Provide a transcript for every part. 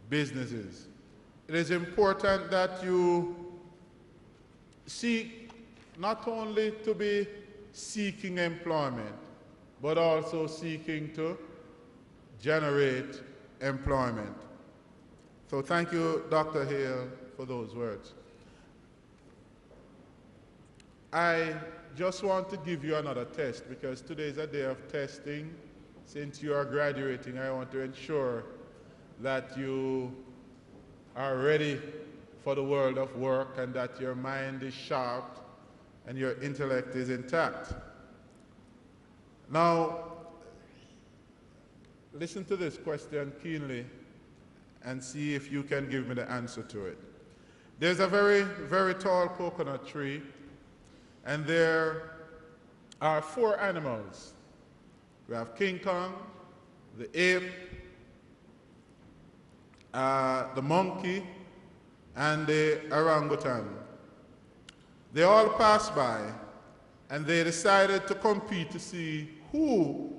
businesses. It is important that you seek not only to be seeking employment, but also seeking to generate employment. So thank you, Dr. Hale, for those words. I just want to give you another test because today is a day of testing. Since you are graduating, I want to ensure that you are ready for the world of work and that your mind is sharp and your intellect is intact. Now, listen to this question keenly and see if you can give me the answer to it. There's a very, very tall coconut tree, and there are 4 animals. We have King Kong, the ape, the monkey, and the orangutan. They all passed by, and they decided to compete to see who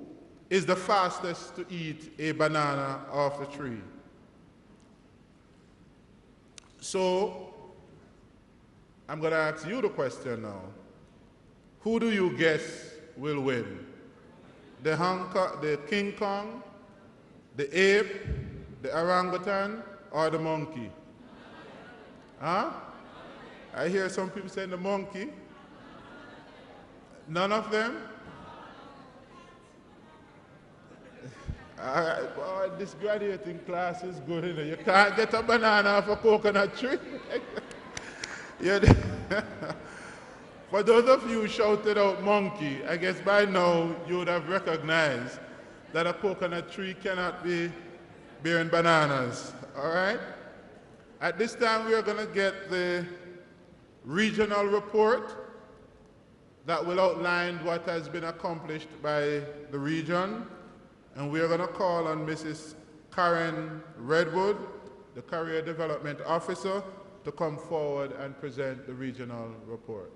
is the fastest to eat a banana off the tree. So, I'm going to ask you the question now. Who do you guess will win? The King Kong, the ape, the orangutan, or the monkey? Huh? I hear some people saying the monkey. None of them? All right, boy, this graduating class is good, you know. You can't get a banana off a coconut tree. For those of you who shouted out monkey, I guess by now you would have recognized that a coconut tree cannot be bearing bananas, all right? At this time, we are going to get the regional report that will outline what has been accomplished by the region. And we are going to call on Mrs. Karen Redwood, the Career Development Officer, to come forward and present the regional report.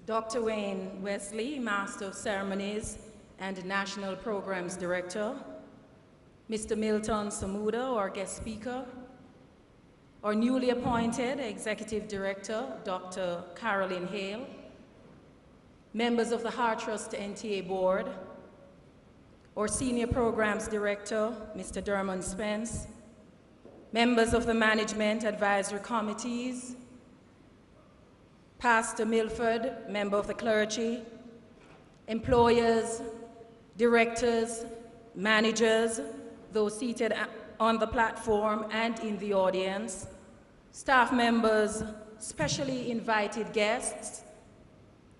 Dr. Wayne Wesley, Master of Ceremonies and National Programs Director, Mr. Milton Samuda, our guest speaker, our newly appointed Executive Director, Dr. Carolyn Hale, members of the HeartTrust NTA Board, our Senior Programs Director, Mr. Dermon Spence, members of the Management Advisory Committees, Pastor Milford, member of the clergy, employers, directors, managers, those seated on the platform and in the audience, staff members, specially invited guests,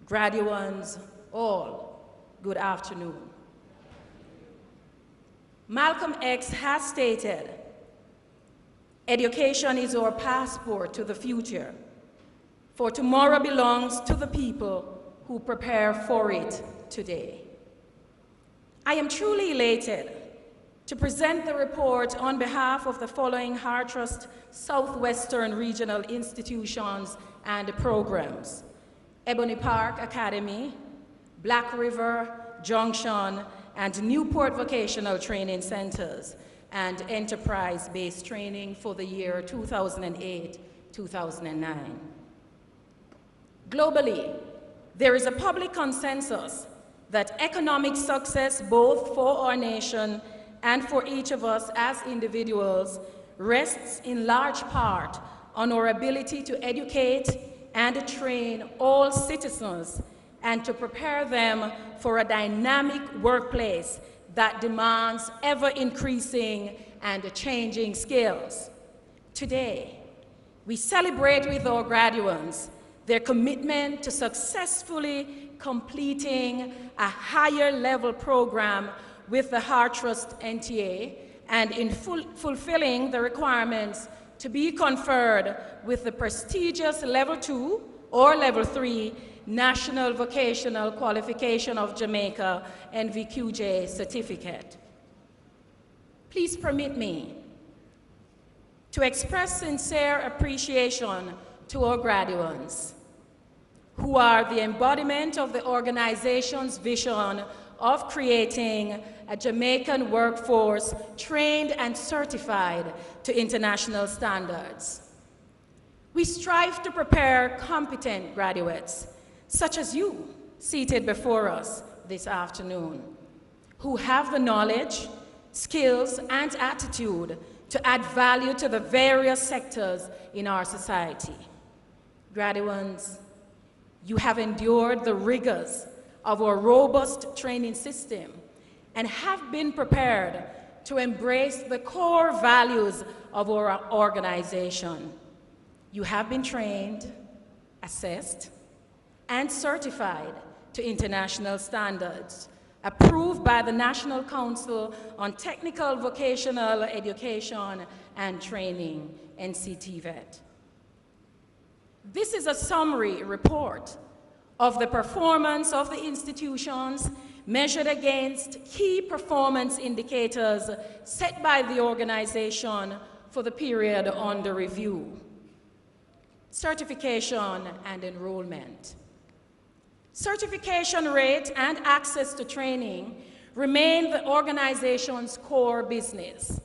graduates, all, good afternoon. Malcolm X has stated, education is our passport to the future, for tomorrow belongs to the people who prepare for it today. I am truly elated to present the report on behalf of the following HeartTrust Southwestern Regional Institutions and Programs: Ebony Park Academy, Black River, Junction, and Newport Vocational Training Centers, and enterprise-based training for the year 2008-2009. Globally, there is a public consensus that economic success, both for our nation and for each of us as individuals, rests in large part on our ability to educate and train all citizens and to prepare them for a dynamic workplace that demands ever-increasing and changing skills. Today, we celebrate with our graduates their commitment to successfully completing a higher level program with the HeartTrust NTA and in fulfilling the requirements to be conferred with the prestigious Level 2 or Level 3 National Vocational Qualification of Jamaica NVQJ certificate. Please permit me to express sincere appreciation to our graduates, who are the embodiment of the organization's vision of creating a Jamaican workforce trained and certified to international standards. We strive to prepare competent graduates, such as you, seated before us this afternoon, who have the knowledge, skills, and attitude to add value to the various sectors in our society. Graduates, you have endured the rigors of our robust training system and have been prepared to embrace the core values of our organization. You have been trained, assessed, and certified to international standards, approved by the National Council on Technical Vocational Education and Training, NCTVET. This is a summary report of the performance of the institutions measured against key performance indicators set by the organization for the period under review. Certification and enrollment. Certification rate and access to training remain the organization's core business.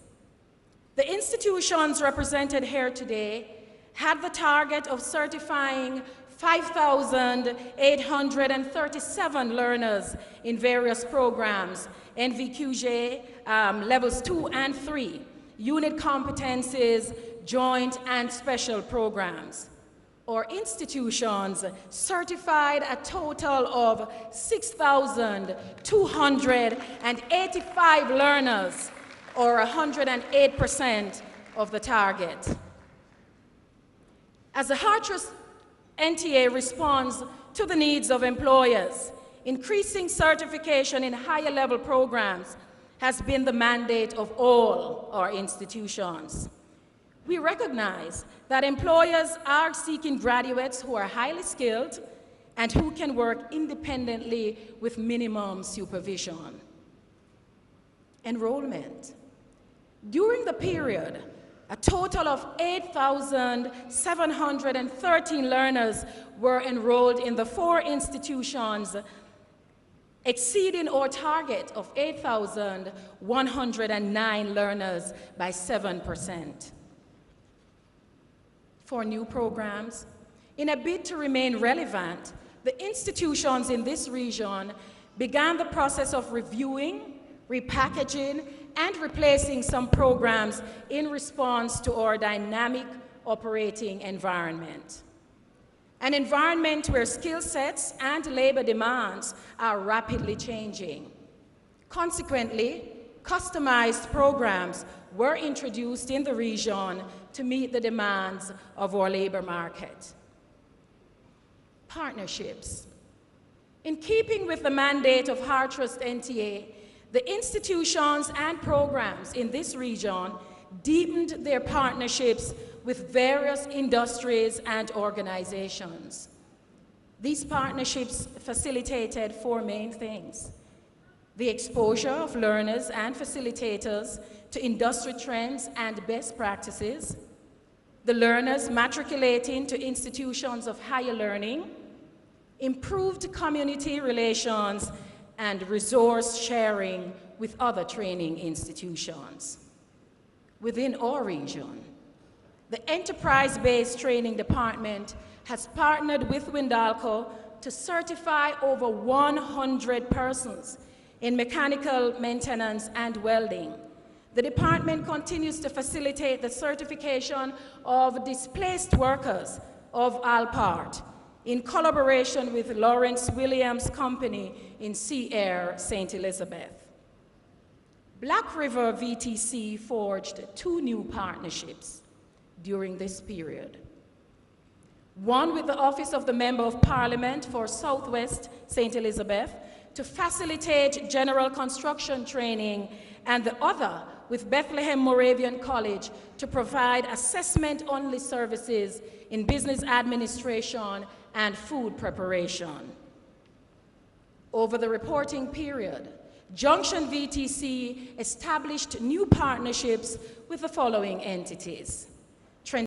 The institutions represented here today had the target of certifying 5,837 learners in various programs, NVQJ levels 2 and 3, unit competencies, joint and special programs. Our institutions certified a total of 6,285 learners, or 108% of the target. As the Hartrust NTA responds to the needs of employers, increasing certification in higher level programs has been the mandate of all our institutions. We recognize that employers are seeking graduates who are highly skilled and who can work independently with minimum supervision. Enrollment. During the period, a total of 8,713 learners were enrolled in the 4 institutions, exceeding our target of 8,109 learners by 7%. For new programs, in a bid to remain relevant, the institutions in this region began the process of reviewing, repackaging, and replacing some programs in response to our dynamic operating environment. An environment where skill sets and labor demands are rapidly changing. Consequently, customized programs were introduced in the region to meet the demands of our labor market. Partnerships. In keeping with the mandate of Hartrust NTA, the institutions and programs in this region deepened their partnerships with various industries and organizations. These partnerships facilitated 4 main things: the exposure of learners and facilitators to industry trends and best practices, the learners matriculating to institutions of higher learning, improved community relations, and resource sharing with other training institutions. Within our region, the Enterprise-Based Training Department has partnered with Windalco to certify over 100 persons in mechanical maintenance and welding. The department continues to facilitate the certification of displaced workers of Alpart in collaboration with Lawrence Williams Company in Sea Air, St. Elizabeth. Black River VTC forged 2 new partnerships during this period. One with the Office of the Member of Parliament for Southwest St. Elizabeth to facilitate general construction training, and the other with Bethlehem Moravian College to provide assessment-only services in business administration and food preparation. Over the reporting period, Junction VTC established new partnerships with the following entities: